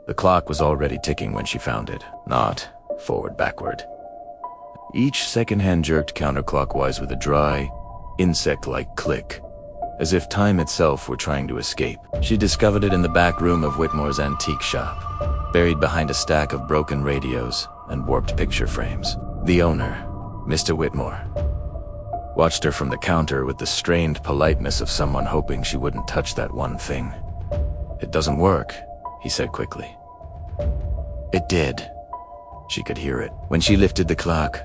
The clock was already ticking when she found it, not forward-backward. Each second hand jerked counterclockwise with a dry, insect-like click, as if time itself were trying to escape. She discovered it in the back room of Whitmore's antique shop, buried behind a stack of broken radios and warped picture frames. The owner, Mr. Whitmore, watched her from the counter with the strained politeness of someone hoping she wouldn't touch that one thing. "It doesn't work," he said quickly. It did. She could hear it. When she lifted the clock,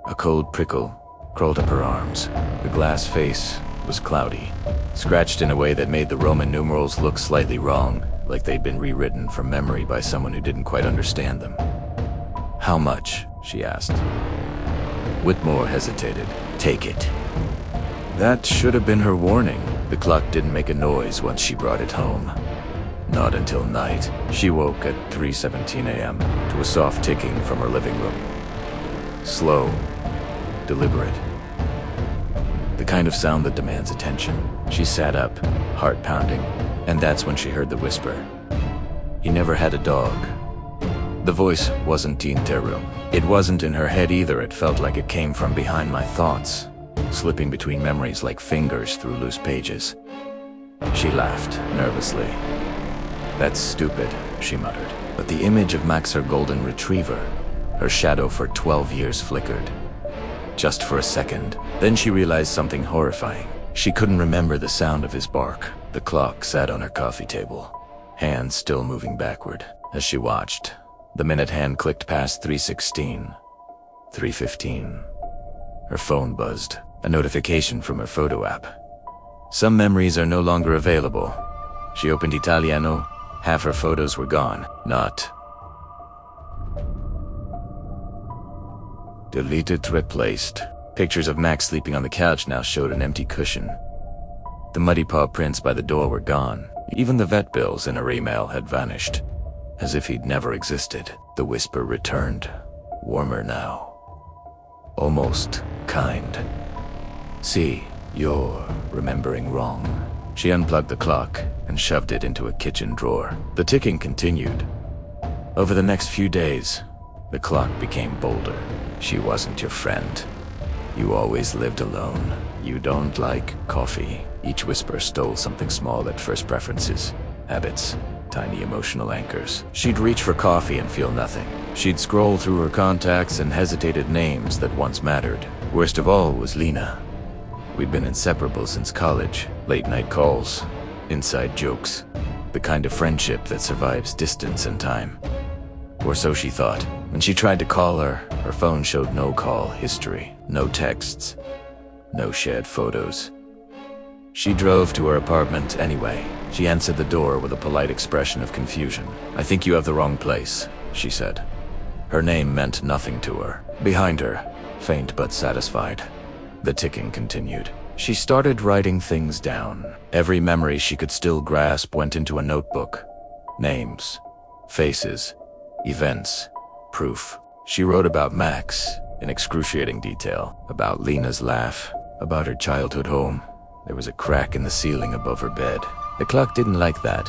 a cold prickle crawled up her arms. The glass face was cloudy, scratched in a way that made the Roman numerals look slightly wrong, like they'd been rewritten from memory by someone who didn't quite understand them. "How much?" she asked. Whitmore hesitated. "Take it." That should have been her warning. The clock didn't make a noise once she brought it home. Not until night. She woke at 3:17 a.m. to a soft ticking from her living room. Slow, deliberate. The kind of sound that demands attention. She sat up, heart pounding, and that's when she heard the whisper. "He never had a dog." The voice wasn't Teen Terum. It wasn't in her head either. It felt like it came from behind my thoughts, slipping between memories like fingers through loose pages. She laughed nervously. "That's stupid," she muttered. But the image of Max, her golden retriever, her shadow for 12 years, flickered. Just for a second. Then she realized something horrifying. She couldn't remember the sound of his bark. The clock sat on her coffee table, hands still moving backward. As she watched, the minute hand clicked past 3:16, 3:15. Her phone buzzed, a notification from her photo app. Some memories are no longer available. She opened Italiano. Half her photos were gone. Not deleted, replaced. Pictures of Max sleeping on the couch now showed an empty cushion. The muddy paw prints by the door were gone. Even the vet bills in her email had vanished, as if he'd never existed. The whisper returned, warmer now. Almost kind. "See, you're remembering wrong." She unplugged the clock and shoved it into a kitchen drawer. The ticking continued. Over the next few days, the clock became bolder. "She wasn't your friend. You always lived alone. You don't like coffee." Each whisper stole something small at first: preferences, habits, tiny emotional anchors. She'd reach for coffee and feel nothing. She'd scroll through her contacts and hesitated names that once mattered. Worst of all was Lena. We'd been inseparable since college. Late-night calls, inside jokes, the kind of friendship that survives distance and time. Or so she thought. When she tried to call her, her phone showed no call history, no texts, no shared photos. She drove to her apartment anyway. She answered the door with a polite expression of confusion. "I think you have the wrong place," she said. Her name meant nothing to her. Behind her, faint but satisfied, the ticking continued. She started writing things down. Every memory she could still grasp went into a notebook. Names, faces, events, proof. She wrote about Max in excruciating detail, about Lena's laugh, about her childhood home. There was a crack in the ceiling above her bed. The clock didn't like that.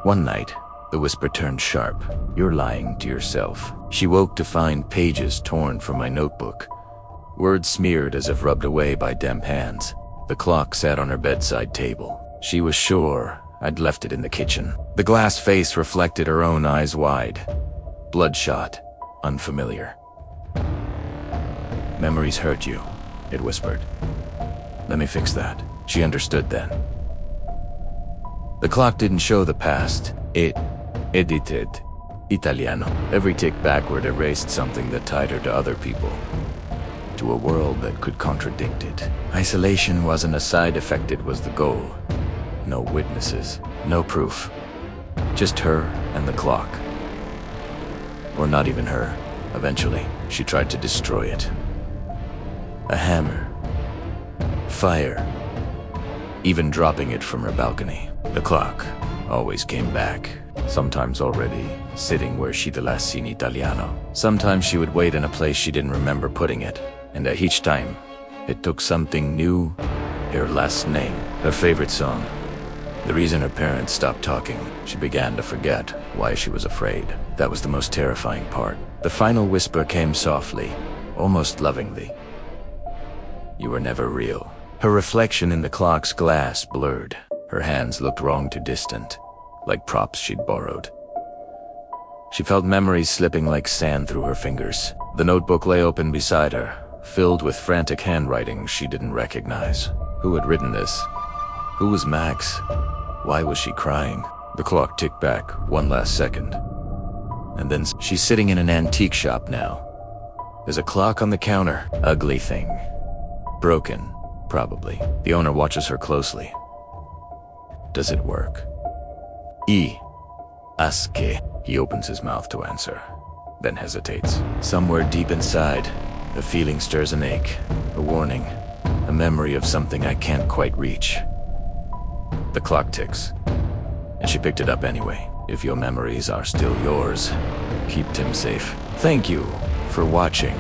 One night, the whisper turned sharp. "You're lying to yourself." She woke to find pages torn from my notebook, words smeared as if rubbed away by damp hands. The clock sat on her bedside table. She was sure I'd left it in the kitchen. The glass face reflected her own eyes wide, bloodshot, unfamiliar. "Memories hurt you," it whispered. "Let me fix that." She understood then. The clock didn't show the past. It edited Italiano. Every tick backward erased something that tied her to other people, to a world that could contradict it. Isolation wasn't a side effect, it was the goal. No witnesses, no proof. Just her and the clock. Or not even her. Eventually, she tried to destroy it. A hammer. Fire. Even dropping it from her balcony. The clock always came back. Sometimes already sitting where she'd last seen Italiano. Sometimes she would wait in a place she didn't remember putting it. And each time, it took something new. Her last name, her favorite song, The reason her parents stopped talking, she began to forget why she was afraid. That was the most terrifying part. The final whisper came softly, almost lovingly. You were never real. Her reflection in the clock's glass blurred. Her hands looked wrong to distant, like props she'd borrowed. She felt memories slipping like sand through her fingers. The notebook lay open beside her, filled with frantic handwriting she didn't recognize. Who had written this? Who was Max? Why was she crying? The clock ticked back one last second. And then she's sitting in an antique shop now. There's a clock on the counter. Ugly thing. Broken, probably. The owner watches her closely. Does it work? Aske. He opens his mouth to answer, then hesitates. Somewhere deep inside, a feeling stirs an ache, a warning, a memory of something I can't quite reach. The clock ticks, and she picked it up anyway. If your memories are still yours, keep Tim safe. Thank you for watching.